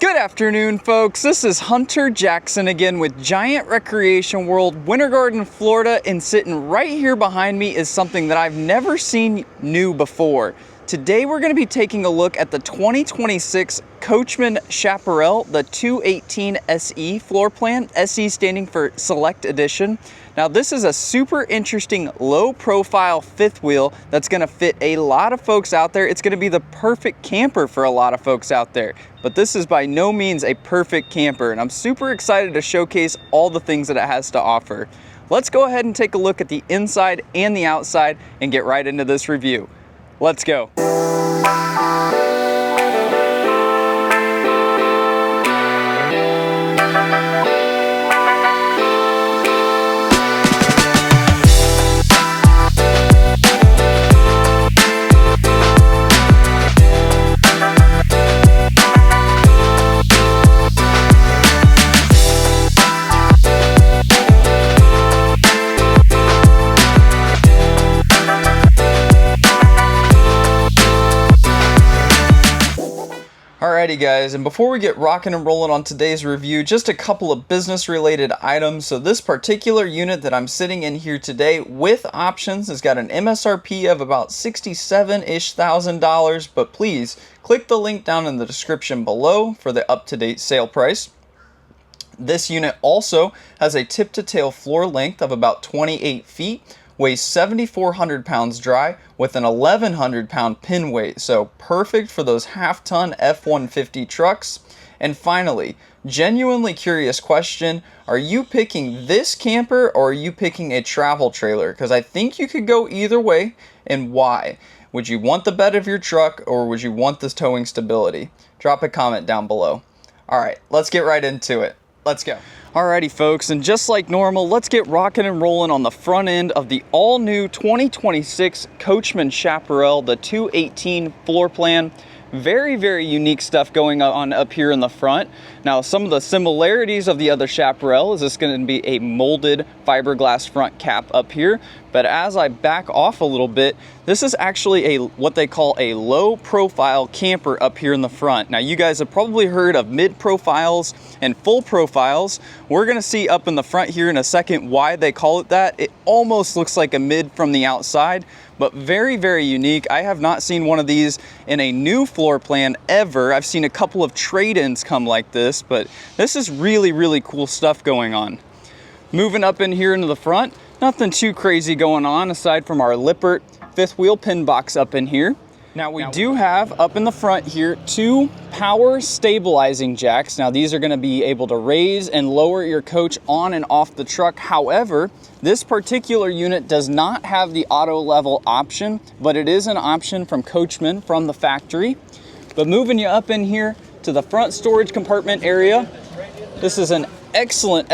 Good afternoon, folks. This is Hunter Jackson again with Giant Recreation World, Winter Garden, Florida, and sitting right here behind me is something that I've never seen new before. Today we're going to be taking a look at the 2026 Coachmen Chaparral, the 218SE floor plan, SE standing for Select Edition. Now this is a super interesting low profile fifth wheel that's going to fit a lot of folks out there. It's going to be the perfect camper for a lot of folks out there. But this is by no means a perfect camper, and I'm super excited to showcase all the things that it has to offer. Let's go ahead and take a look at the inside and the outside and get right into this review. Let's go. Alrighty guys, and before we get rocking and rolling on today's review, just a couple of business related items. So this particular unit that I'm sitting in here today with options has got an MSRP of about $67-ish thousand, but please click the link down in the description below for the up-to-date sale price. This unit also has a tip to tail floor length of about 28 feet, weighs 7,400 pounds dry with an 1,100 pound pin weight, so perfect for those half-ton F-150 trucks. And finally, genuinely curious question, are you picking this camper or are you picking a travel trailer? Because I think you could go either way, and why? Would you want the bed of your truck or would you want this towing stability? Drop a comment down below. Alright, let's get right into it. Let's go. Alrighty folks, and just like normal, let's get rocking and rolling on the front end of the all-new 2026 Coachmen Chaparral, the 218 floor plan. Very, very unique stuff going on up here in the front. Now, some of the similarities of the other Chaparral is this going to be a molded fiberglass front cap up here. But as I back off a little bit, this is actually what they call a low profile camper up here in the front. Now, you guys have probably heard of mid profiles and full profiles. We're going to see up in the front here in a second why they call it that. It almost looks like a mid from the outside, but very, very unique. I have not seen one of these in a new floor plan ever. I've seen a couple of trade-ins come like this, but this is really, really cool stuff going on. Moving up in here into the front, nothing too crazy going on aside from our Lippert fifth wheel pin box up in here. Now we do have up in the front here 2 power stabilizing jacks. Now these are going to be able to raise and lower your coach on and off the truck. However, this particular unit does not have the auto level option, but it is an option from Coachmen from the factory. But moving you up in here to the front storage compartment area, this is an excellent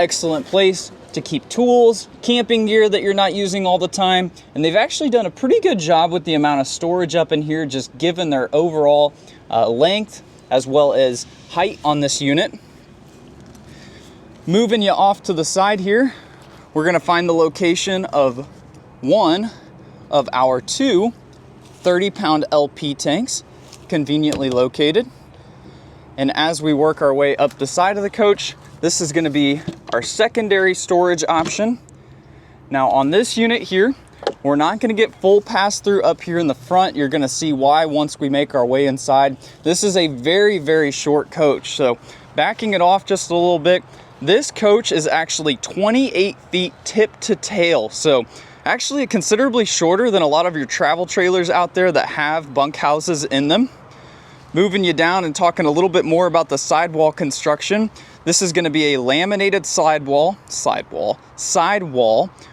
place to keep tools, camping gear that you're not using all the time. And they've actually done a pretty good job with the amount of storage up in here, just given their overall length as well as height on this unit. Moving you off to the side here, we're gonna find the location of one of our 2 30-pound LP tanks, conveniently located. And as we work our way up the side of the coach, this is going to be our secondary storage option. Now on this unit here, we're not going to get full pass-through up here in the front. You're going to see why once we make our way inside. This is a very, very short coach. So backing it off just a little bit, this coach is actually 28 feet tip to tail. So actually considerably shorter than a lot of your travel trailers out there that have bunkhouses in them. Moving you down and talking a little bit more about the sidewall construction. This is going to be a laminated sidewall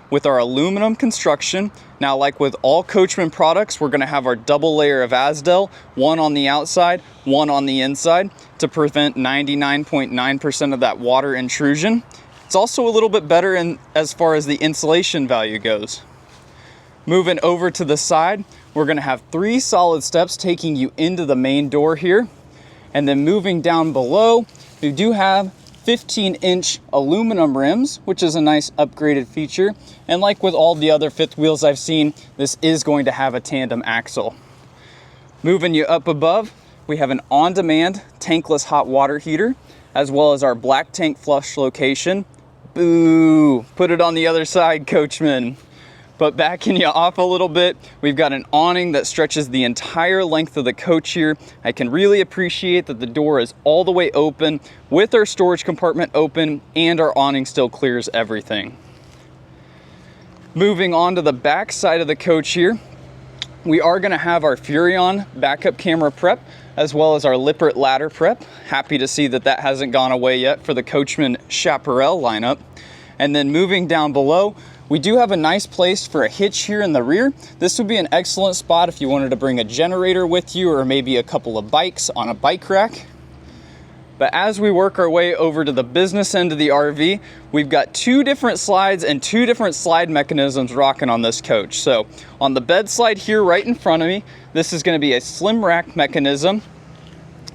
with our aluminum construction. Now, like with all Coachmen products, we're going to have our double layer of Asdel, one on the outside, one on the inside, to prevent 99.9% of that water intrusion. It's also a little bit better as far as the insulation value goes. Moving over to the side, we're going to have 3 solid steps taking you into the main door here. And then moving down below, we do have 15-inch aluminum rims, which is a nice upgraded feature. And like with all the other fifth wheels I've seen, this is going to have a tandem axle. Moving you up above, we have an on-demand tankless hot water heater, as well as our black tank flush location. Boo! Put it on the other side, Coachmen. But backing you off a little bit, we've got an awning that stretches the entire length of the coach here. I can really appreciate that the door is all the way open with our storage compartment open, and our awning still clears everything. Moving on to the back side of the coach here, we are going to have our Furrion backup camera prep, as well as our Lippert ladder prep. Happy to see that that hasn't gone away yet for the Coachmen Chaparral lineup. And then moving down below, we do have a nice place for a hitch here in the rear. This would be an excellent spot if you wanted to bring a generator with you, or maybe a couple of bikes on a bike rack. But as we work our way over to the business end of the RV, we've got two different slides and two different slide mechanisms rocking on this coach. So on the bed slide here right in front of me, this is going to be a slim rack mechanism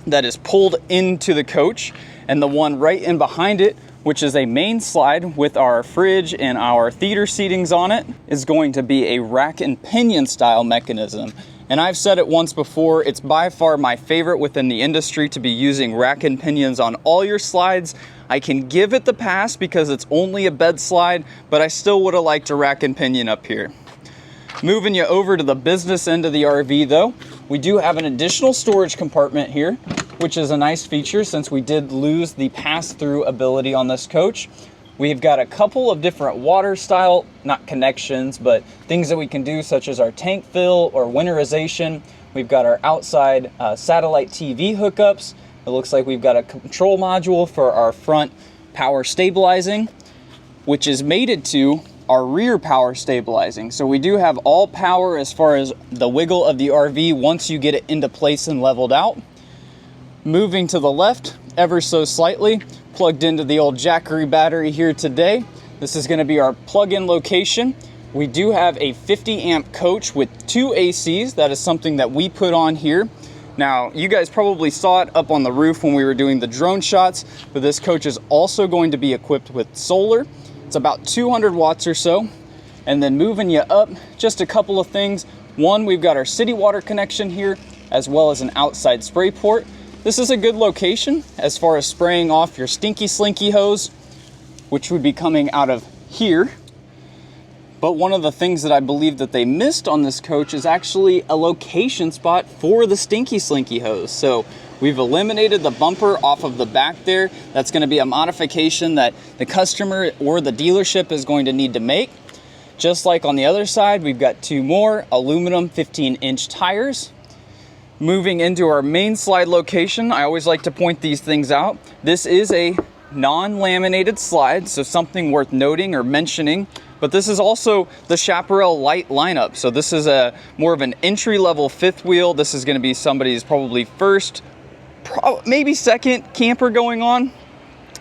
that is pulled into the coach, and the one right in behind it, which is a main slide with our fridge and our theater seatings on it, is going to be a rack and pinion style mechanism. And I've said it once before, it's by far my favorite within the industry to be using rack and pinions on all your slides. I can give it the pass because it's only a bed slide, but I still would have liked a rack and pinion up here. Moving you over to the business end of the RV though, we do have an additional storage compartment here, which is a nice feature since we did lose the pass-through ability on this coach. We've got a couple of different water style, not connections, but things that we can do, such as our tank fill or winterization. We've got our outside satellite TV hookups. It looks like we've got a control module for our front power stabilizing, which is mated to our rear power stabilizing. So we do have all power as far as the wiggle of the RV once you get it into place and leveled out. Moving to the left ever so slightly, plugged into the old Jackery battery here today. This is going to be our plug-in location. We do have a 50 amp coach with 2 ACs. That is something that we put on here. Now, you guys probably saw it up on the roof when we were doing the drone shots, but this coach is also going to be equipped with solar. It's about 200 watts or so. And then moving you up, just a couple of things. One, we've got our city water connection here, as well as an outside spray port. This is a good location as far as spraying off your stinky slinky hose, which would be coming out of here. But one of the things that I believe that they missed on this coach is actually a location spot for the stinky slinky hose. So we've eliminated the bumper off of the back there. That's going to be a modification that the customer or the dealership is going to need to make. Just like on the other side, we've got 2 more aluminum 15-inch tires. Moving into our main slide location, I always like to point these things out. This is a non-laminated slide, so something worth noting or mentioning. But this is also the Chaparral Lite lineup. So this is a more of an entry-level fifth wheel. This is going to be somebody's probably first, maybe second camper going on.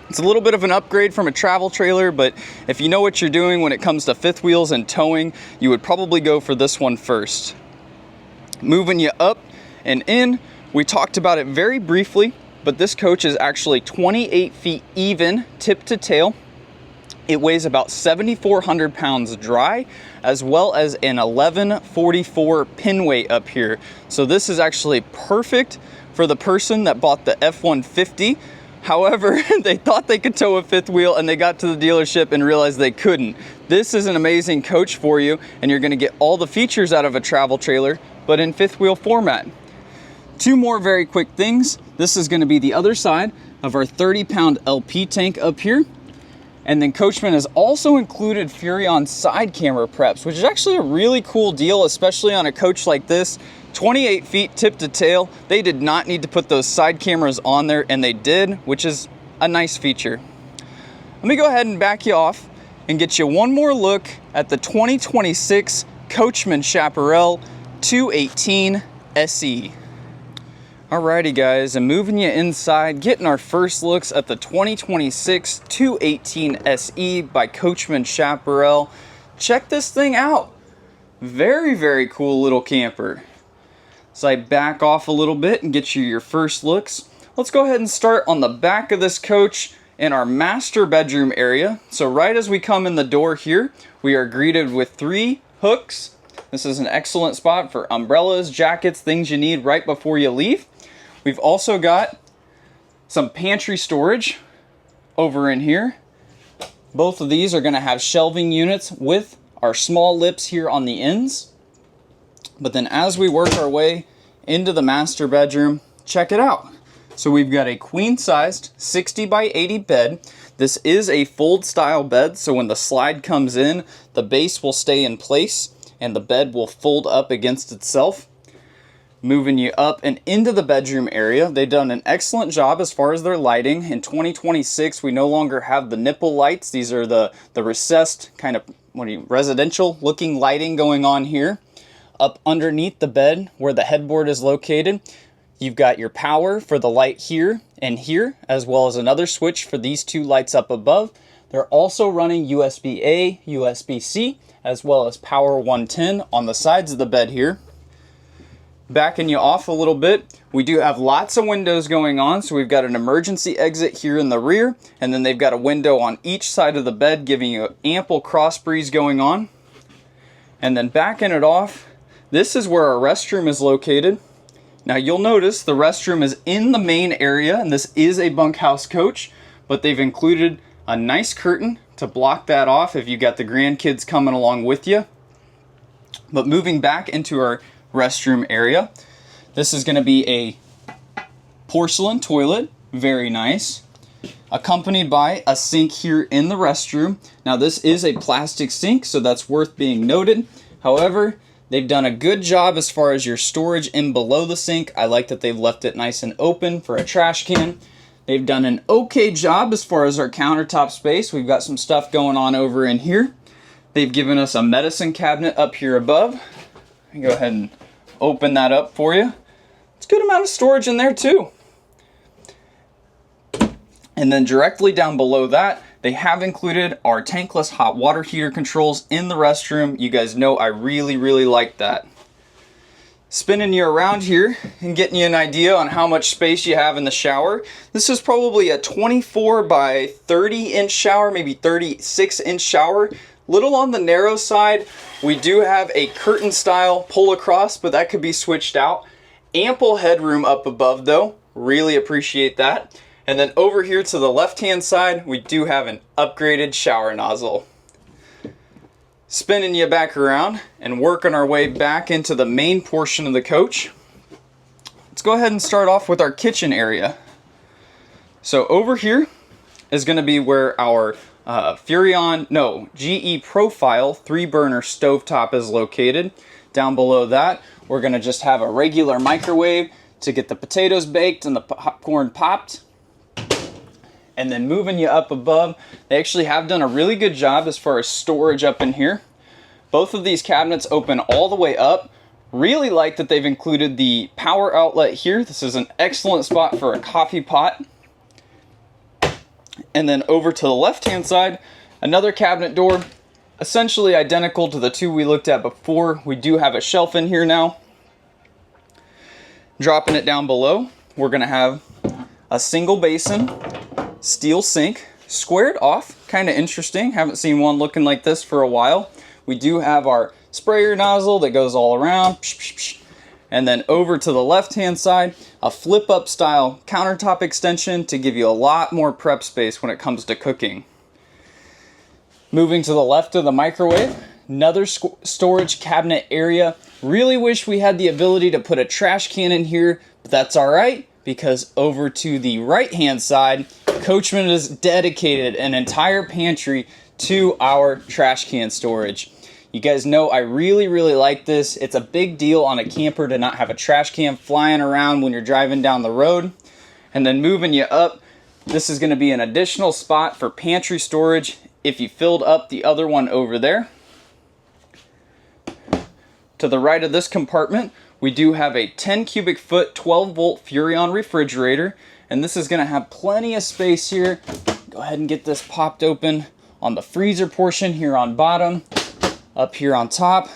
It's a little bit of an upgrade from a travel trailer, but if you know what you're doing when it comes to fifth wheels and towing, you would probably go for this one first. Moving you up and in, we talked about it very briefly, but this coach is actually 28 feet even, tip to tail. It weighs about 7,400 pounds dry, as well as an 1144 pin weight up here. So this is actually perfect for the person that bought the F-150. However, they thought they could tow a fifth wheel and they got to the dealership and realized they couldn't. This is an amazing coach for you, and you're gonna get all the features out of a travel trailer, but in fifth wheel format. 2 more very quick things. This is going to be the other side of our 30-pound LP tank up here. And then Coachmen has also included Furrion side camera preps, which is actually a really cool deal, especially on a coach like this. 28 feet tip to tail. They did not need to put those side cameras on there, and they did, which is a nice feature. Let me go ahead and back you off and get you one more look at the 2026 Coachmen Chaparral 218SE. Alrighty guys, and moving you inside, getting our first looks at the 2026 218SE by Coachmen Chaparral. Check this thing out. Very, very cool little camper. So I back off a little bit and get you your first looks. Let's go ahead and start on the back of this coach in our master bedroom area. So right as we come in the door here, we are greeted with 3 hooks. This is an excellent spot for umbrellas, jackets, things you need right before you leave. We've also got some pantry storage over in here. Both of these are going to have shelving units with our small lips here on the ends. But then as we work our way into the master bedroom, check it out. So we've got a queen-sized 60 by 80 bed. This is a fold style bed, so when the slide comes in, the base will stay in place and the bed will fold up against itself. Moving you up and into the bedroom area, they've done an excellent job as far as their lighting. In 2026, we no longer have the nipple lights. These are the recessed kind of residential looking lighting going on here. Up underneath the bed where the headboard is located, you've got your power for the light here and here, as well as another switch for these two lights up above. They're also running USB-A, USB-C, as well as power 110 on the sides of the bed here. Backing you off a little bit, we do have lots of windows going on. So we've got an emergency exit here in the rear, and then they've got a window on each side of the bed, giving you ample cross breeze going on. And then backing it off, this is where our restroom is located. Now you'll notice the restroom is in the main area, and this is a bunkhouse coach, but they've included a nice curtain to block that off if you got the grandkids coming along with you. But moving back into our restroom area, this is going to be a porcelain toilet, very nice, accompanied by a sink here in the restroom. Now this is a plastic sink, so that's worth being noted. However, they've done a good job as far as your storage in below the sink. I like that they've left it nice and open for a trash can. They've done an okay job as far as our countertop space. We've got some stuff going on over in here. They've given us a medicine cabinet up here above. Let me go ahead and open that up for you. It's a good amount of storage in there too. And then directly down below that, they have included our tankless hot water heater controls in the restroom. You guys know I really like that. Spinning you around here and getting you an idea on how much space you have in the shower. This is probably a 24 by 30 inch shower, maybe 36 inch shower. Little on the narrow side. We do have a curtain style pull across, but that could be switched out. Ample headroom up above though. Really appreciate that. And then over here to the left hand side, we do have an upgraded shower nozzle. Spinning you back around and working our way back into the main portion of the coach. Let's go ahead and start off with our kitchen area. So over here is going to be where our GE Profile 3-burner stovetop is located. Down below that, we're going to just have a regular microwave to get the potatoes baked and the popcorn popped. And then moving you up above, they actually have done a really good job as far as storage up in here. Both of these cabinets open all the way up. Really like that they've included the power outlet here. This is an excellent spot for a coffee pot. And then over to the left-hand side, another cabinet door, essentially identical to the two we looked at before. We do have a shelf in here now. Dropping it down below, we're going to have a single basin, steel sink, squared off, kind of interesting. Haven't seen one looking like this for a while. We do have our sprayer nozzle that goes all around. And then over to the left hand side, a flip up style countertop extension to give you a lot more prep space when it comes to cooking. Moving to the left of the microwave, another storage cabinet area. Really wish we had the ability to put a trash can in here, but that's all right, because over to the right hand side, Coachmen has dedicated an entire pantry to our trash can storage. You guys know I really like this. It's a big deal on a camper to not have a trash can flying around when you're driving down the road. And then moving you up, this is going to be an additional spot for pantry storage if you filled up the other one over there. To the right of this compartment, we do have a 10 cubic foot 12 volt Furrion refrigerator, and this is going to have plenty of space here. Go ahead and get this popped open on the freezer portion here on bottom. Up here on top,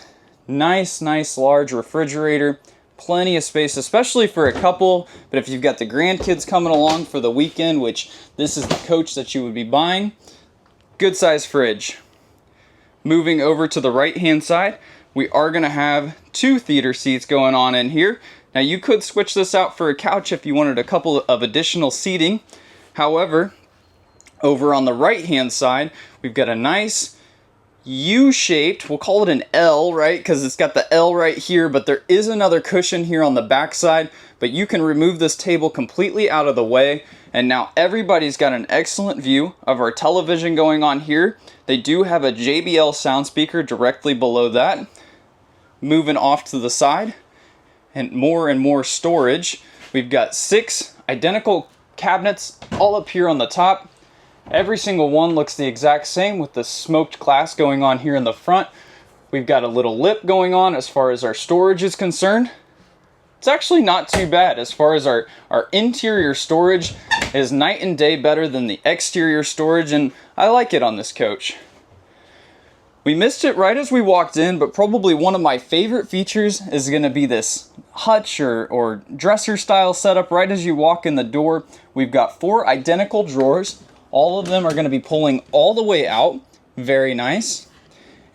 nice large refrigerator, plenty of space, especially for a couple. But if you've got the grandkids coming along for the weekend, which this is the coach that you would be buying, good size fridge. Moving over to the right hand side, we are going to have two theater seats going on in here. Now you could switch this out for a couch if you wanted a couple of additional seating. However, over on the right hand side, we've got a nice U-shaped, we'll call it an L, right? Because it's got the L right here, but there is another cushion here on the back side, but you can remove this table completely out of the way, and now everybody's got an excellent view of our television going on here. They do have a JBL sound speaker directly below that. Moving off to the side, and more storage. We've got 6 identical cabinets all up here on the top. Every single one looks the exact same with the smoked glass going on here in the front. We've got a little lip going on as far as our storage is concerned. It's actually not too bad as far as our interior storage is night and day better than the exterior storage, and I like it on this coach. We missed it right as we walked in, but probably one of my favorite features is going to be this hutch or dresser style setup right as you walk in the door. We've got 4 identical drawers. All of them are going to be pulling all the way out. Very nice.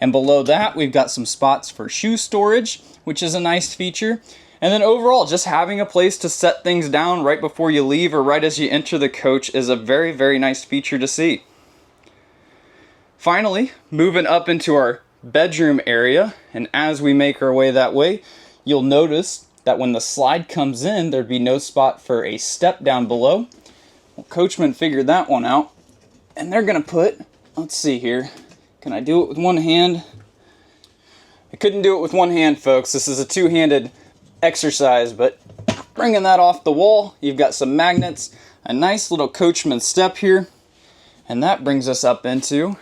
And below that, we've got some spots for shoe storage, which is a nice feature. And then overall, just having a place to set things down right before you leave or right as you enter the coach is a very, very nice feature to see. Finally, moving up into our bedroom area, and as we make our way that way, you'll notice that when the slide comes in, there'd be no spot for a step down below. Well, Coachmen figured that one out, and they're gonna put, let's see here, can I do it with one hand? I couldn't do it with one hand, folks. This is a two-handed exercise, but bringing that off the wall, you've got some magnets, a nice little Coachmen step here, and that brings us up into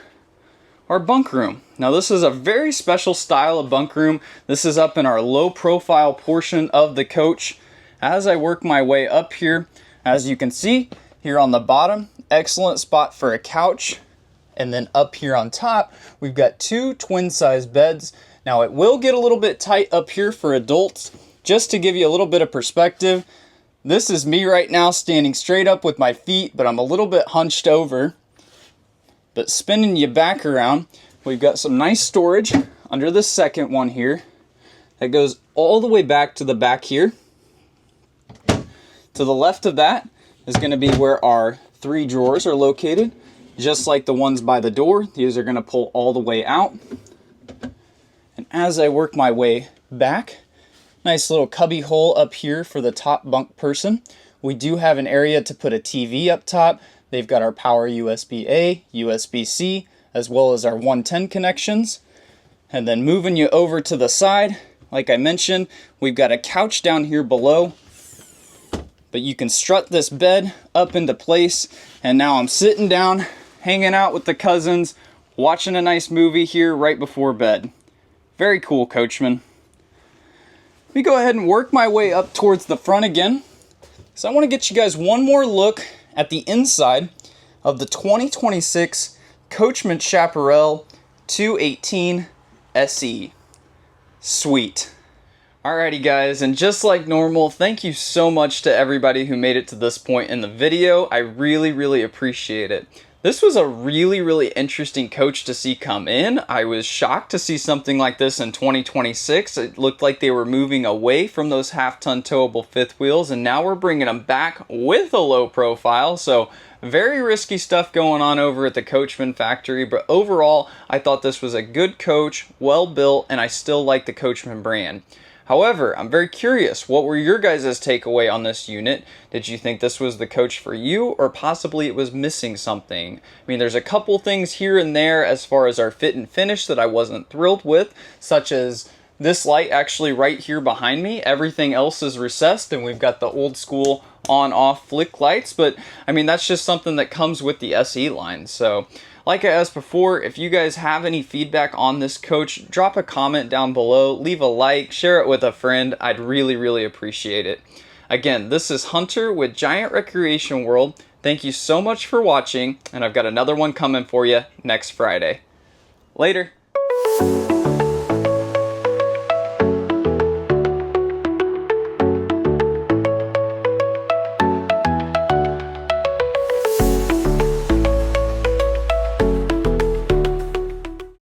our bunk room. Now this is a very special style of bunk room. This is up in our low profile portion of the coach. As I work my way up here, as you can see here on the bottom, excellent spot for a couch. And then up here on top, we've got 2 twin size beds. Now it will get a little bit tight up here for adults. Just to give you a little bit of perspective, this is me right now standing straight up with my feet, but I'm a little bit hunched over. But spinning you back around, we've got some nice storage under the second one here that goes all the way back to the back here. To the left of that is going to be where our 3 drawers are located, just like the ones by the door. These are going to pull all the way out. And as I work my way back, nice little cubby hole up here for the top bunk person. We do have an area to put a TV up top. They've got our power USB-A, USB-C, as well as our 110 connections. And then moving you over to the side, like I mentioned, we've got a couch down here below. But you can strut this bed up into place. And now I'm sitting down, hanging out with the cousins, watching a nice movie here right before bed. Very cool, Coachmen. Let me go ahead and work my way up towards the front again. So I want to get you guys one more look at the inside of the 2026 Coachmen Chaparral 218SE. Sweet. Alrighty guys, and just like normal, thank you so much to everybody who made it to this point in the video. I really appreciate it. This was a really interesting coach to see come in. I was shocked to see something like this in 2026. It looked like they were moving away from those half-ton towable fifth wheels, and now we're bringing them back with a low profile. So very risky stuff going on over at the Coachmen factory, but overall, I thought this was a good coach, well built, and I still like the Coachmen brand. However, I'm very curious, what were your guys' takeaway on this unit? Did you think this was the coach for you, or possibly it was missing something? I mean, there's a couple things here and there as far as our fit and finish that I wasn't thrilled with, such as this light actually right here behind me. Everything else is recessed, and we've got the old school on-off flick lights, but I mean, that's just something that comes with the SE line. So like I asked before, if you guys have any feedback on this coach, drop a comment down below, leave a like, share it with a friend. I'd really appreciate it. Again, this is Hunter with Giant Recreation World. Thank you so much for watching, and I've got another one coming for you next Friday. Later.